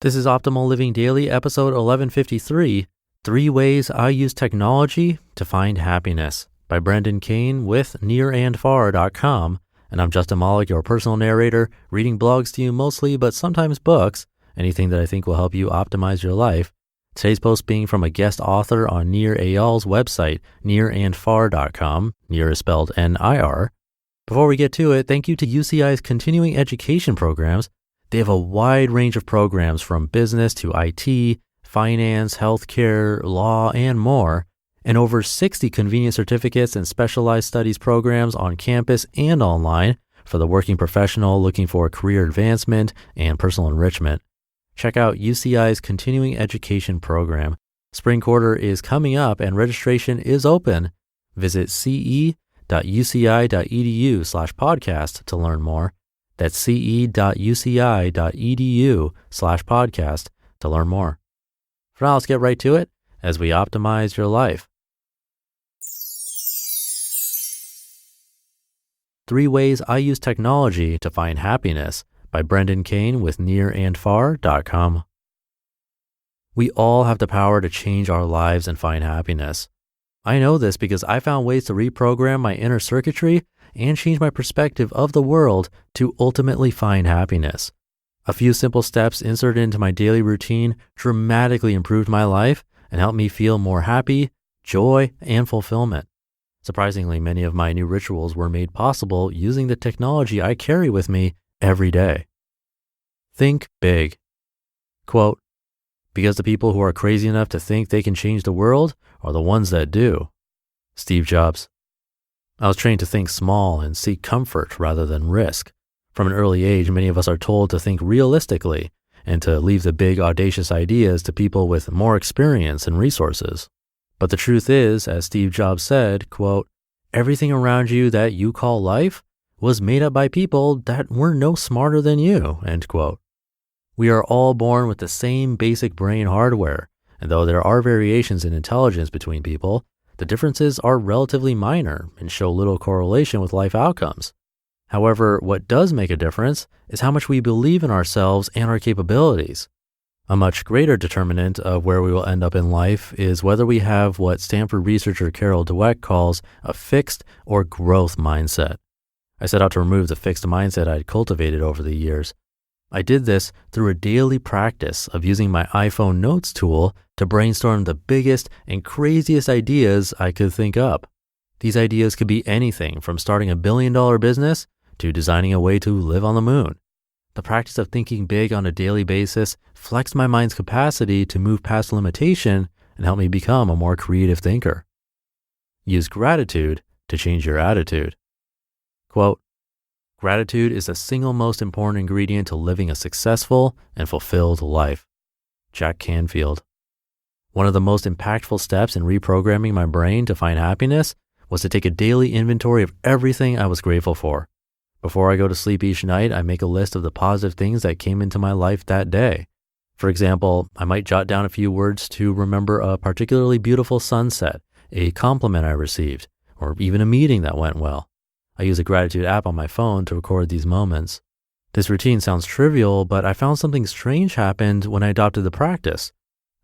This is Optimal Living Daily, episode 1153, 3 Ways I Use Technology to Find Happiness by Brendan Kane with NirAndFar.com. And I'm Justin Malik, your personal narrator, reading blogs to you mostly, but sometimes books, anything that I think will help you optimize your life. Today's post being from a guest author on Nir Eyal's website, NirAndFar.com. Nir is spelled N-I-R. Before we get to it, thank you to UCI's continuing education programs. They have a wide range of programs from business to IT, finance, healthcare, law, and more, and over 60 convenient certificates and specialized studies programs on campus and online for the working professional looking for career advancement and personal enrichment. Check out UCI's continuing education program. Spring quarter is coming up and registration is open. Visit ce.uci.edu/podcast to learn more. That's ce.uci.edu/podcast to learn more. For now, let's get right to it as we optimize your life. 3 Ways I Use Technology to Find Happiness by Brendan Kane with NirAndFar.com. We all have the power to change our lives and find happiness. I know this because I found ways to reprogram my inner circuitry and change my perspective of the world to ultimately find happiness. A few simple steps inserted into my daily routine dramatically improved my life and helped me feel more happy, joy, and fulfillment. Surprisingly, many of my new rituals were made possible using the technology I carry with me every day. Think big. Quote, because the people who are crazy enough to think they can change the world are the ones that do. Steve Jobs. I was trained to think small and seek comfort rather than risk. From an early age, many of us are told to think realistically and to leave the big, audacious ideas to people with more experience and resources. But the truth is, as Steve Jobs said, quote, everything around you that you call life was made up by people that were no smarter than you, end quote. We are all born with the same basic brain hardware, and though there are variations in intelligence between people, the differences are relatively minor and show little correlation with life outcomes. However, what does make a difference is how much we believe in ourselves and our capabilities. A much greater determinant of where we will end up in life is whether we have what Stanford researcher Carol Dweck calls a fixed or growth mindset. I set out to remove the fixed mindset I'd cultivated over the years. I did this through a daily practice of using my iPhone notes tool to brainstorm the biggest and craziest ideas I could think up. These ideas could be anything from starting $1 billion business to designing a way to live on the moon. The practice of thinking big on a daily basis flexed my mind's capacity to move past limitation and helped me become a more creative thinker. Use gratitude to change your attitude. Quote, gratitude is the single most important ingredient to living a successful and fulfilled life. Jack Canfield. One of the most impactful steps in reprogramming my brain to find happiness was to take a daily inventory of everything I was grateful for. Before I go to sleep each night, I make a list of the positive things that came into my life that day. For example, I might jot down a few words to remember a particularly beautiful sunset, a compliment I received, or even a meeting that went well. I use a gratitude app on my phone to record these moments. This routine sounds trivial, but I found something strange happened when I adopted the practice.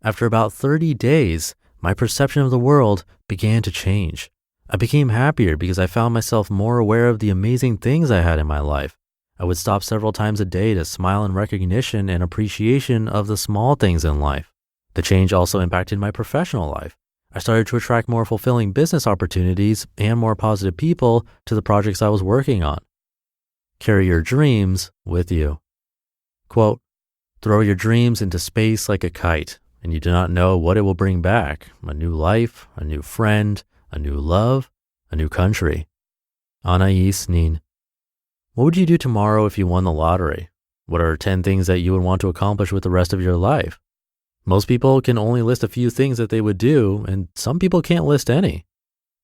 After about 30 days, my perception of the world began to change. I became happier because I found myself more aware of the amazing things I had in my life. I would stop several times a day to smile in recognition and appreciation of the small things in life. The change also impacted my professional life. I started to attract more fulfilling business opportunities and more positive people to the projects I was working on. Carry your dreams with you. Quote, throw your dreams into space like a kite, and you do not know what it will bring back. A new life, a new friend, a new love, a new country. Anais Nin. What would you do tomorrow if you won the lottery? What are 10 things that you would want to accomplish with the rest of your life? Most people can only list a few things that they would do, and some people can't list any.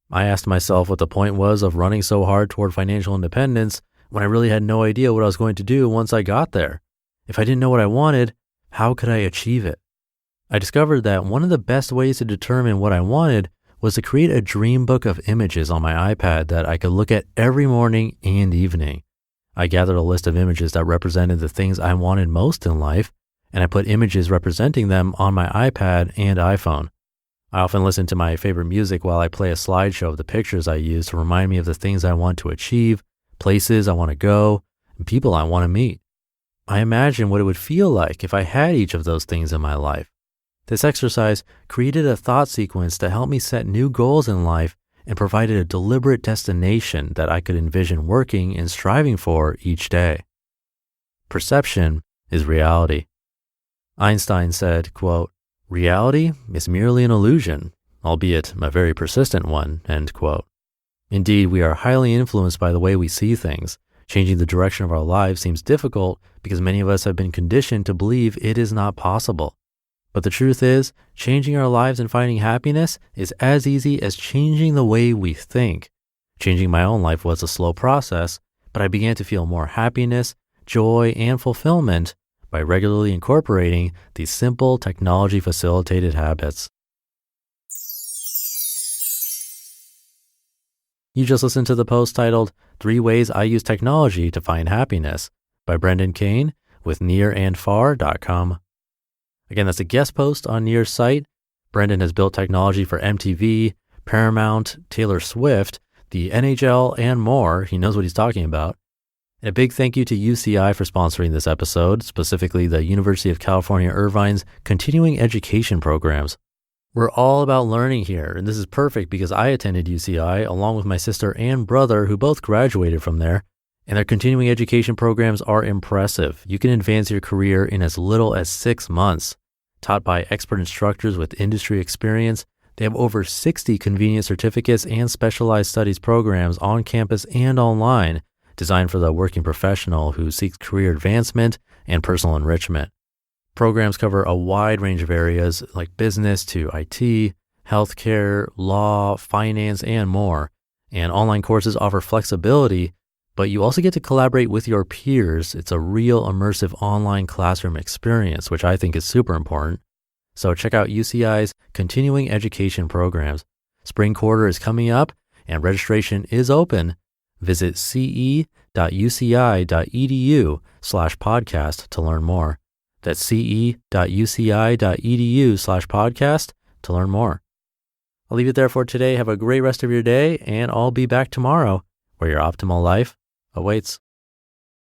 I asked myself what the point was of running so hard toward financial independence when I really had no idea what I was going to do once I got there. If I didn't know what I wanted, how could I achieve it? I discovered that one of the best ways to determine what I wanted was to create a dream book of images on my iPad that I could look at every morning and evening. I gathered a list of images that represented the things I wanted most in life and I put images representing them on my iPad and iPhone. I often listen to my favorite music while I play a slideshow of the pictures I use to remind me of the things I want to achieve, places I want to go, and people I want to meet. I imagine what it would feel like if I had each of those things in my life. This exercise created a thought sequence to help me set new goals in life and provided a deliberate destination that I could envision working and striving for each day. Perception is reality. Einstein said, quote, "Reality is merely an illusion, albeit a very persistent one," end quote. Indeed, we are highly influenced by the way we see things. Changing the direction of our lives seems difficult because many of us have been conditioned to believe it is not possible. But the truth is, changing our lives and finding happiness is as easy as changing the way we think. Changing my own life was a slow process, but I began to feel more happiness, joy, and fulfillment by regularly incorporating these simple technology-facilitated habits. You just listened to the post titled 3 Ways I Use Technology to Find Happiness by Brendan Kane with NirAndFar.com. Again, that's a guest post on Nir's site. Brendan has built technology for MTV, Paramount, Taylor Swift, the NHL, and more. He knows what he's talking about. And a big thank you to UCI for sponsoring this episode, specifically the University of California, Irvine's continuing education programs. We're all about learning here, and this is perfect because I attended UCI along with my sister and brother who both graduated from there, and their continuing education programs are impressive. You can advance your career in as little as 6 months. Taught by expert instructors with industry experience, they have over 60 convenient certificates and specialized studies programs on campus and online, designed for the working professional who seeks career advancement and personal enrichment. Programs cover a wide range of areas like business to IT, healthcare, law, finance, and more. And online courses offer flexibility, but you also get to collaborate with your peers. It's a real immersive online classroom experience, which I think is super important. So check out UCI's continuing education programs. Spring quarter is coming up and registration is open. Visit ce.uci.edu/podcast to learn more. That's ce.uci.edu/podcast to learn more. I'll leave it there for today. Have a great rest of your day, and I'll be back tomorrow where your optimal life awaits.